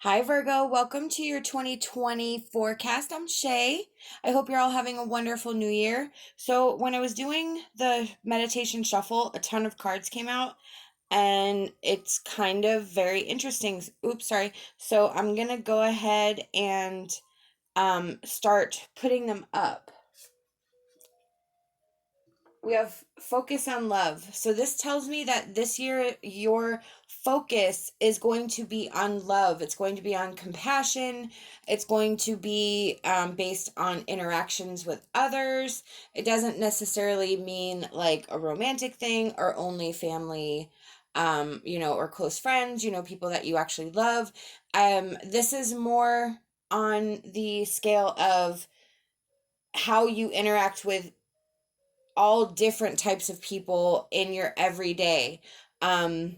Hi, Virgo. Welcome to your 2020 forecast. I'm SHAE. I hope you're all having a wonderful new year. So, when I was doing the meditation shuffle, a ton of cards came out, and it's kind of very interesting. Oops, sorry. So, I'm going to go ahead and start putting them up. We have focus on love. So this tells me that this year your focus is going to be on love. It's going to be on compassion. It's going to be based on interactions with others. It doesn't necessarily mean like a romantic thing or only family, or close friends, people that you actually love. This is more on the scale of how you interact with all different types of people in your everyday. And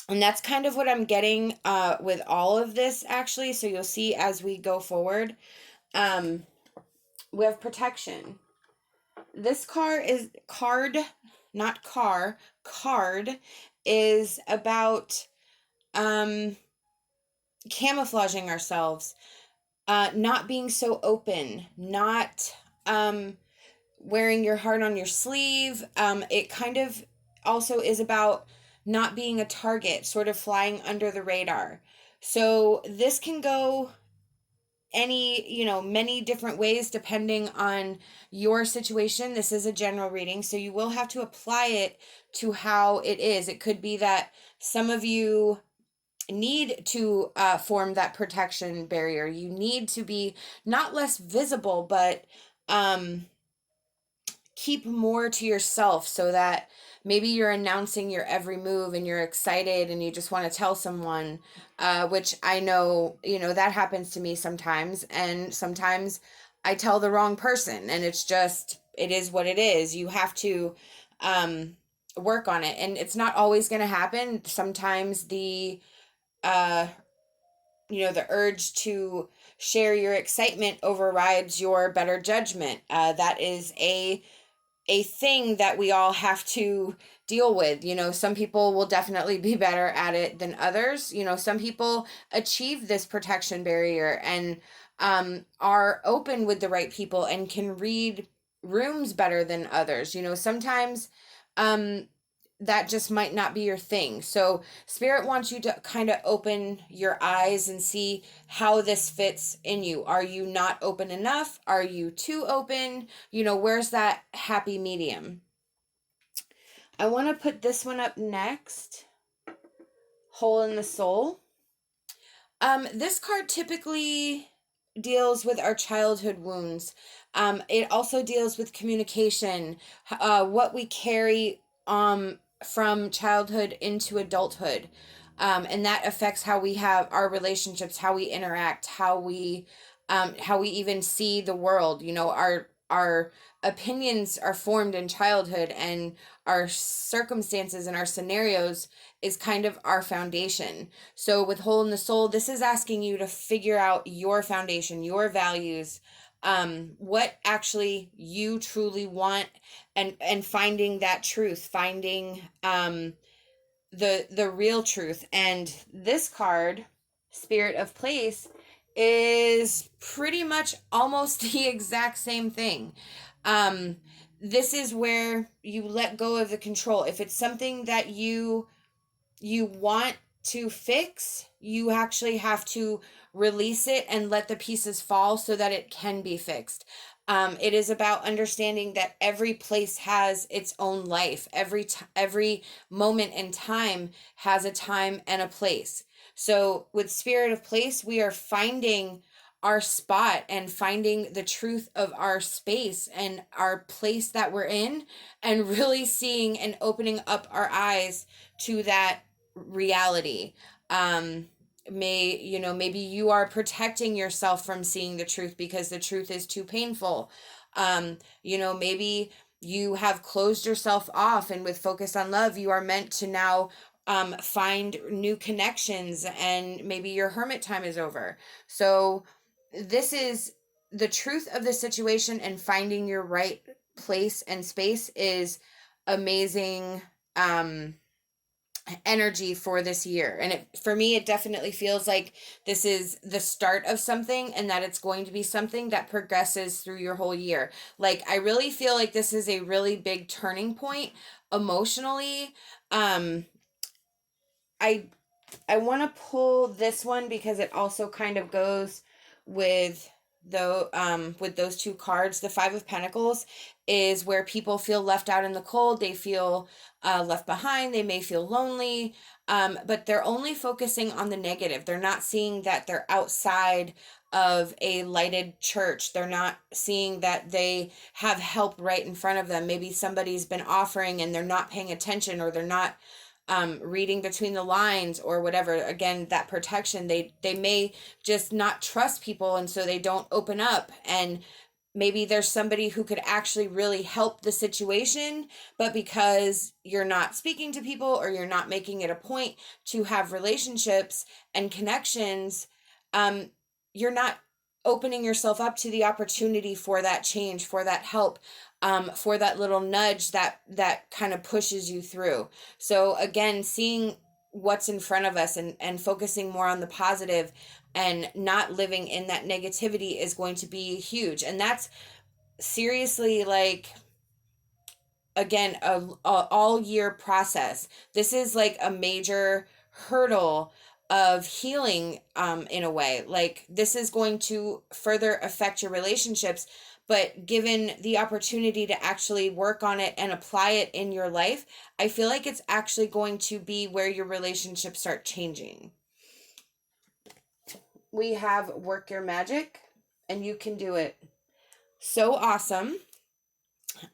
that's kind of what I'm getting with all of this, actually. So you'll see as we go forward. We have protection. This card is about camouflaging ourselves, not being so open, not wearing your heart on your sleeve. It kind of also is about not being a target, sort of flying under the radar. So this can go many different ways depending on your situation. This is a general reading, so you will have to apply it to how it is. It could be that some of you need to form that protection barrier. You need to be not less visible, but keep more to yourself so that maybe you're announcing your every move and you're excited and you just want to tell someone, which I know, that happens to me sometimes. And sometimes I tell the wrong person, and it is what it is. You have to work on it. And it's not always going to happen. Sometimes the urge to share your excitement overrides your better judgment. That is a thing that we all have to deal with. Some people will definitely be better at it than others. Some people achieve this protection barrier and are open with the right people and can read rooms better than others. Sometimes that just might not be your thing. So Spirit wants you to kind of open your eyes and see how this fits in you. Are you not open enough? Are you too open? Where's that happy medium? I want to put this one up next. Hole in the Soul. This card typically deals with our childhood wounds. It also deals with communication, what we carry from childhood into adulthood. And that affects how we have our relationships, how we interact, how we even see the world. Our opinions are formed in childhood, and our circumstances and our scenarios is kind of our foundation. So with Hole in the Soul, this is asking you to figure out your foundation, your values, what actually you truly want, and finding that truth, finding the real truth. And this card, Spirit of Place, is pretty much almost the exact same thing. This is where you let go of the control. If it's something that you want to fix, you actually have to release it and let the pieces fall so that it can be fixed. It is about understanding that every place has its own life. Every moment in time has a time and a place. So with Spirit of Place, we are finding our spot and finding the truth of our space and our place that we're in, and really seeing and opening up our eyes to that reality. Maybe you are protecting yourself from seeing the truth because the truth is too painful. Maybe you have closed yourself off, and with Focus on Love, you are meant to now find new connections, and maybe your hermit time is over. So this is the truth of the situation, and finding your right place and space is amazing. energy for this year. And for me, it definitely feels like this is the start of something, and that it's going to be something that progresses through your whole year. Like, I really feel like this is a really big turning point emotionally. I I want to pull this one because it also kind of goes with with those two cards. The Five of Pentacles is where people feel left out in the cold. They feel left behind. They may feel lonely, but they're only focusing on the negative. They're not seeing that they're outside of a lighted church. They're not seeing that they have help right in front of them. Maybe somebody's been offering and they're not paying attention, or they're not reading between the lines or whatever. Again, that protection, they may just not trust people, and so they don't open up. And maybe there's somebody who could actually really help the situation, but because you're not speaking to people, or you're not making it a point to have relationships and connections, you're not opening yourself up to the opportunity for that change, for that help, for that little nudge that kind of pushes you through. So again, seeing what's in front of us, and focusing more on the positive and not living in that negativity is going to be huge. And that's seriously, like, again, a all year process. This is like a major hurdle of healing, in a way. Like, this is going to further affect your relationships, but given the opportunity to actually work on it and apply it in your life, I feel like it's actually going to be where your relationships start changing. We have Work Your Magic, and You Can Do It. So awesome.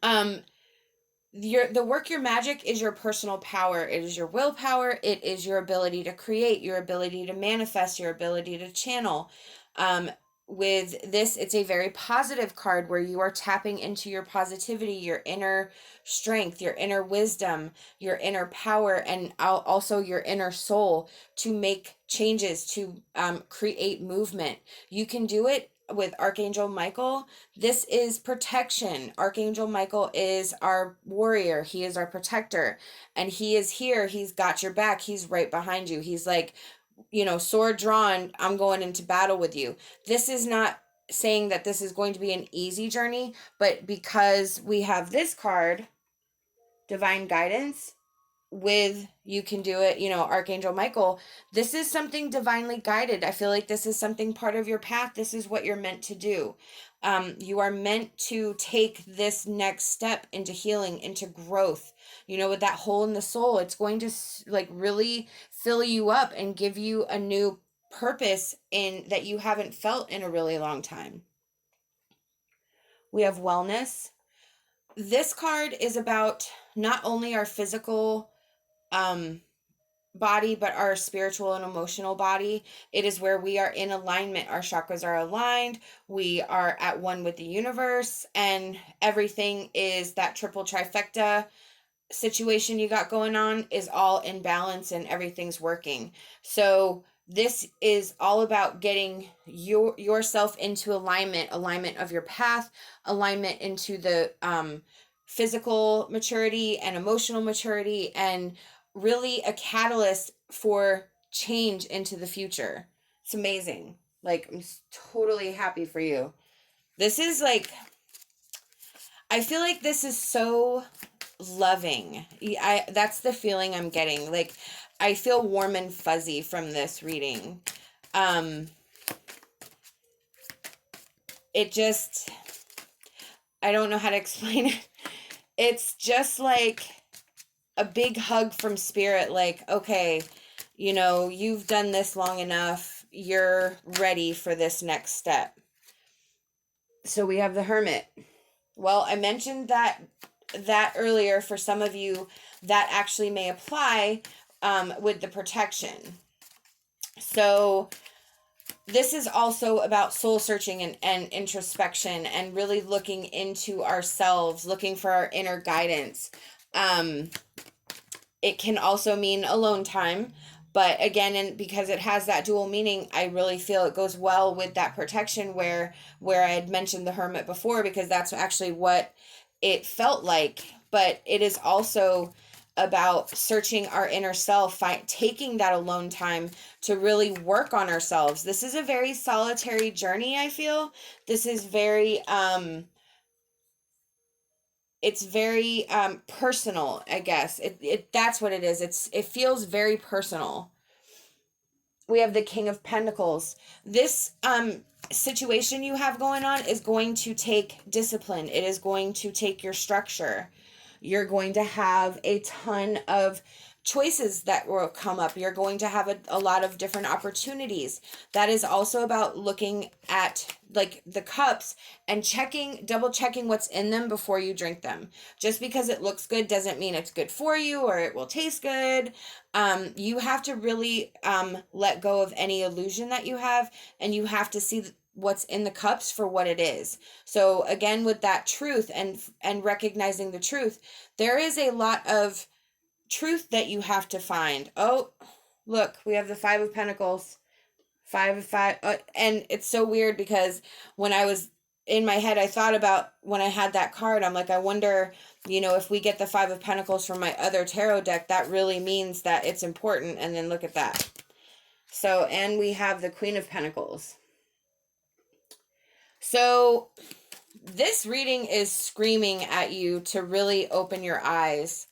The Work Your Magic is your personal power. It is your willpower. It is your ability to create, your ability to manifest, your ability to channel. With this, it's a very positive card where you are tapping into your positivity, your inner strength, your inner wisdom, your inner power, and also your inner soul to make changes, to create movement. You can do it with Archangel Michael. This is protection. Archangel Michael is our warrior. He is our protector, and he is here. He's got your back. He's right behind you. He's like, sword drawn, I'm going into battle with you. This is not saying that this is going to be an easy journey, but because we have this card, Divine Guidance, with You Can Do It, Archangel Michael, this is something divinely guided. I feel like this is something part of your path. This is what you're meant to do. You are meant to take this next step into healing, into growth. With that hole in the soul, it's going to like really fill you up and give you a new purpose in that you haven't felt in a really long time. We have Wellness. This card is about not only our physical body, but our spiritual and emotional body. It is where we are in alignment. Our chakras are aligned. We are at one with the universe, and everything is that triple trifecta situation you got going on is all in balance, and everything's working. So this is all about getting yourself into alignment of your path, alignment into the physical maturity and emotional maturity, and really a catalyst for change into the future. It's amazing. Like, I'm totally happy for you. This is like, I feel like this is so loving. That's the feeling I'm getting. Like, I feel warm and fuzzy from this reading. It just, I don't know how to explain it. It's just like a big hug from spirit. Like, okay, you've done this long enough. You're ready for this next step. So we have the Hermit. Well, I mentioned that earlier. For some of you, that actually may apply with the protection. So this is also about soul searching and introspection, and really looking into ourselves, looking for our inner guidance. It can also mean alone time, but again, and because it has that dual meaning, I really feel it goes well with that protection where I had mentioned the Hermit before, because that's actually what it felt like. But it is also about searching our inner self, taking that alone time to really work on ourselves. This is a very solitary journey, I feel. This is very, it's very personal, I guess. That's what it is. It feels very personal. We have the King of Pentacles. This situation you have going on is going to take discipline. It is going to take your structure. You're going to have a ton of choices that will come up. You're going to have a lot of different opportunities. That is also about looking at like the cups and double checking what's in them before you drink them. Just because it looks good doesn't mean it's good for you or it will taste good. You have to really let go of any illusion that you have, and you have to see what's in the cups for what it is. So again, with that truth and recognizing the truth, there is a lot of truth that you have to find. Oh, look, we have the Five of Pentacles. Five of Five. And it's so weird because when I was in my head, I thought about when I had that card, I'm like, I wonder, if we get the Five of Pentacles from my other tarot deck, that really means that it's important. And then look at that. So, and we have the Queen of Pentacles. So this reading is screaming at you to really open your eyes.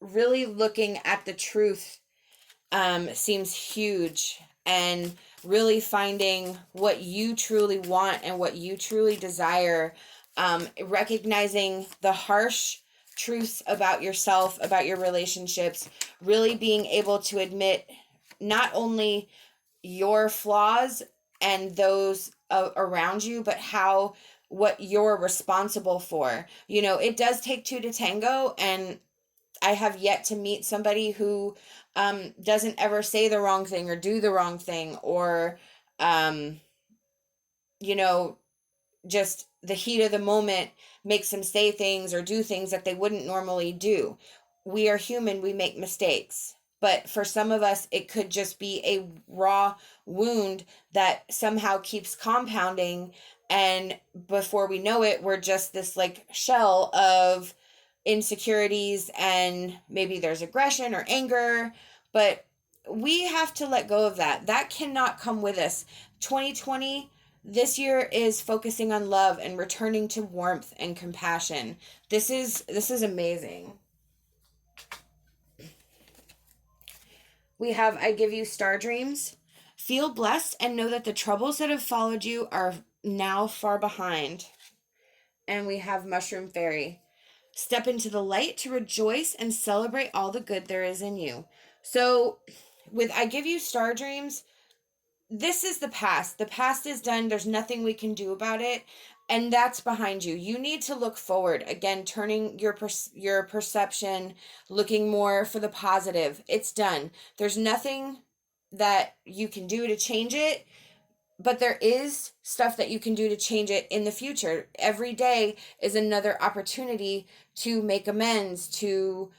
Really looking at the truth seems huge, and really finding what you truly want and what you truly desire, recognizing the harsh truths about yourself, about your relationships, really being able to admit not only your flaws and those around you, but what you're responsible for. It does take two to tango, and I have yet to meet somebody who doesn't ever say the wrong thing or do the wrong thing, or just the heat of the moment makes them say things or do things that they wouldn't normally do. We are human, we make mistakes. But for some of us, it could just be a raw wound that somehow keeps compounding. And before we know it, we're just this like shell of insecurities, and maybe there's aggression or anger. But we have to let go of that. That cannot come with us. 2020, this year, is focusing on love and returning to warmth and compassion. This is amazing. We have, I give you star dreams. Feel blessed and know that the troubles that have followed you are now far behind. And we have Mushroom Fairy. Step into the light to rejoice and celebrate all the good there is in you. So with I give you star dreams, this is the past. The past is done. There's nothing we can do about it. And that's behind you. You need to look forward. Again, turning your perception, looking more for the positive. It's done. There's nothing that you can do to change it, but there is stuff that you can do to change it in the future. Every day is another opportunity to make amends, to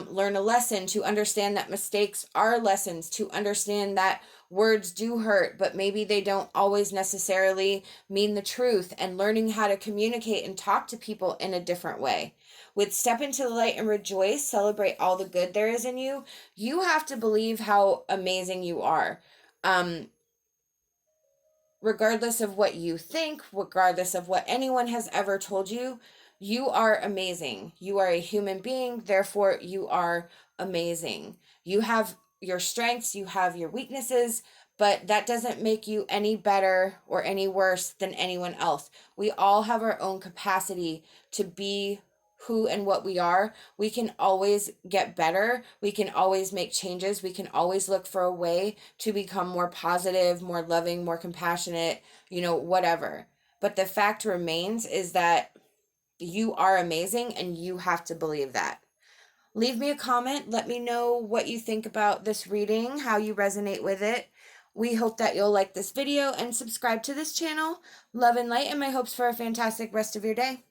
learn a lesson, to understand that mistakes are lessons, to understand that words do hurt, but maybe they don't always necessarily mean the truth, and learning how to communicate and talk to people in a different way. With step into the light and rejoice, celebrate all the good there is in you, you have to believe how amazing you are. Regardless of what you think, regardless of what anyone has ever told you, you are amazing. You are a human being, therefore you are amazing. You have your strengths, you have your weaknesses, but that doesn't make you any better or any worse than anyone else. We all have our own capacity to be who and what we are. We can always get better. We can always make changes. We can always look for a way to become more positive, more loving, more compassionate, whatever. But the fact remains is that you are amazing, and you have to believe that. Leave me a comment. Let me know what you think about this reading, how you resonate with it. We hope that you'll like this video and subscribe to this channel. Love and light, and my hopes for a fantastic rest of your day.